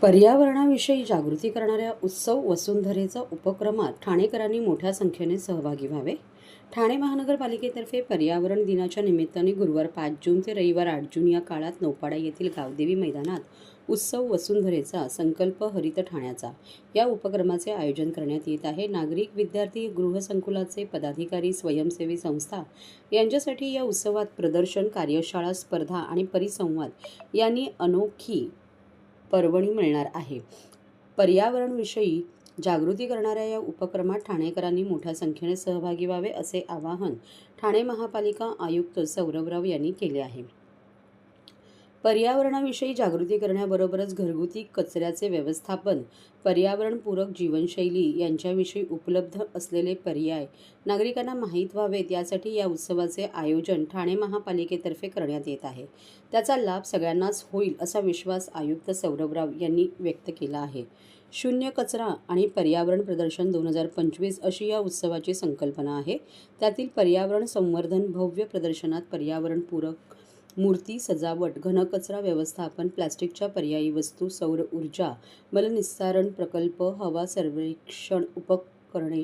पर्यावरणाविषयी जागृती करणाऱ्या उत्सव वसुंधरेचा उपक्रमात ठाणेकरांनी मोठ्या संख्येने सहभागी व्हावे. ठाणे महानगरपालिकेतर्फे पर्यावरण दिनाच्या निमित्ताने गुरुवार 5 जून ते रविवार 8 जून या काळात नौपाडा येथील गावदेवी मैदानात उत्सव वसुंधरेचा संकल्प हरित ठाण्याचा या उपक्रमाचे आयोजन करण्यात येत आहे. नागरिक, विद्यार्थी, गृहसंकुलाचे पदाधिकारी, स्वयंसेवी संस्था यांच्यासाठी या उत्सवात प्रदर्शन, कार्यशाळा, स्पर्धा आणि परिसंवाद यांनी अनोखी पर्वणी मिळणार आहे. पर्यावरणविषयी जागृती करणाऱ्या या उपक्रमात ठाणेकरांनी मोठ्या संख्येने सहभागी व्हावे असे आवाहन ठाणे महापालिका आयुक्त सौरभराव यांनी केले आहे. पर्यावरणाविषयी जागृती करण्याबरोबरच घरगुती कचऱ्याचे व्यवस्थापन, पर्यावरणपूरक जीवनशैली यांच्याविषयी उपलब्ध असलेले पर्याय नागरिकांना माहीत व्हावेत यासाठी या उत्सवाचे आयोजन ठाणे महापालिकेतर्फे करण्यात येत आहे. त्याचा लाभ सगळ्यांनाच होईल असा विश्वास आयुक्त सौरभराव यांनी व्यक्त केला आहे. शून्य कचरा आणि पर्यावरण प्रदर्शन 2025 अशी या उत्सवाची संकल्पना आहे. त्यातील पर्यावरण संवर्धन भव्य प्रदर्शनात पर्यावरणपूरक मूर्ती, सजावट, घनकचरा व्यवस्थापन, प्लास्टिकच्या पर्यायी वस्तू, सौर ऊर्जा, मलनिस्सारण प्रकल्प, हवा सर्वेक्षण उपकरणे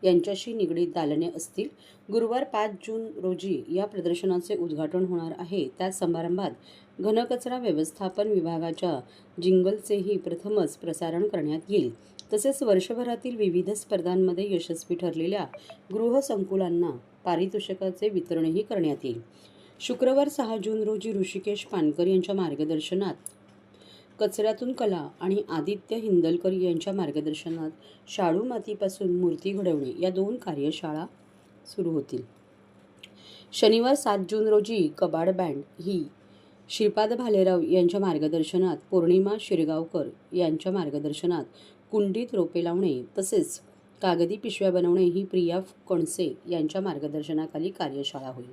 यांच्याशी निगडीत दालने असतील. गुरुवार 5 जून रोजी या प्रदर्शनाचे उद्घाटन होणार आहे. त्या समारंभात घनकचरा व्यवस्थापन विभागाच्या जिंगलचेही प्रथमच प्रसारण करण्यात येईल. तसेच वर्षभरातील विविध स्पर्धांमध्ये यशस्वी ठरलेल्या गृहसंकुलांना पारितोषिकाचे वितरणही करण्यात येईल. शुक्रवार 6 जून रोजी ऋषिकेश पानकर यांच्या मार्गदर्शनात कचऱ्यातून कला आणि आदित्य हिंदलकर यांच्या मार्गदर्शनात शाडू मातीपासून मूर्ती घडवणे या 2 कार्यशाळा सुरू होतील. शनिवार 7 जून रोजी कबाड बँड ही श्रीपाद भालेराव यांच्या मार्गदर्शनात, पौर्णिमा शिरगावकर यांच्या मार्गदर्शनात कुंडीत रोपे लावणे तसेच कागदी पिशव्या बनवणे ही प्रिया कणसे यांच्या मार्गदर्शनाखाली कार्यशाळा होईल.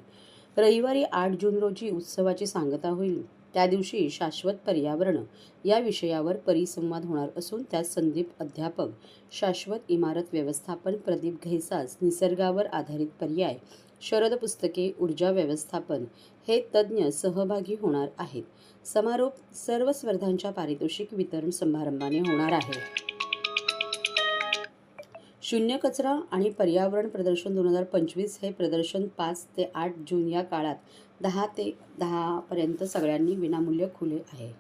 रविवारी 8 जून रोजी उत्सवाची सांगता होईल. त्या दिवशी शाश्वत पर्यावरण या विषयावर परिसंवाद होणार असून त्यात संदीप अध्यापक, शाश्वत इमारत व्यवस्थापन, प्रदीप घैसास, निसर्गावर आधारित पर्याय, शरद पुस्तके, ऊर्जा व्यवस्थापन हे तज्ज्ञ सहभागी होणार आहेत. समारोप सर्व स्पर्धांच्या पारितोषिक वितरण समारंभाने होणार आहे. शून्य कचरा आणि पर्यावरण प्रदर्शन 2025 हे प्रदर्शन 5 ते 8 जून या काळात 10 ते 10 पर्यंत सगळ्यांनी विनामूल्य खुले आहे.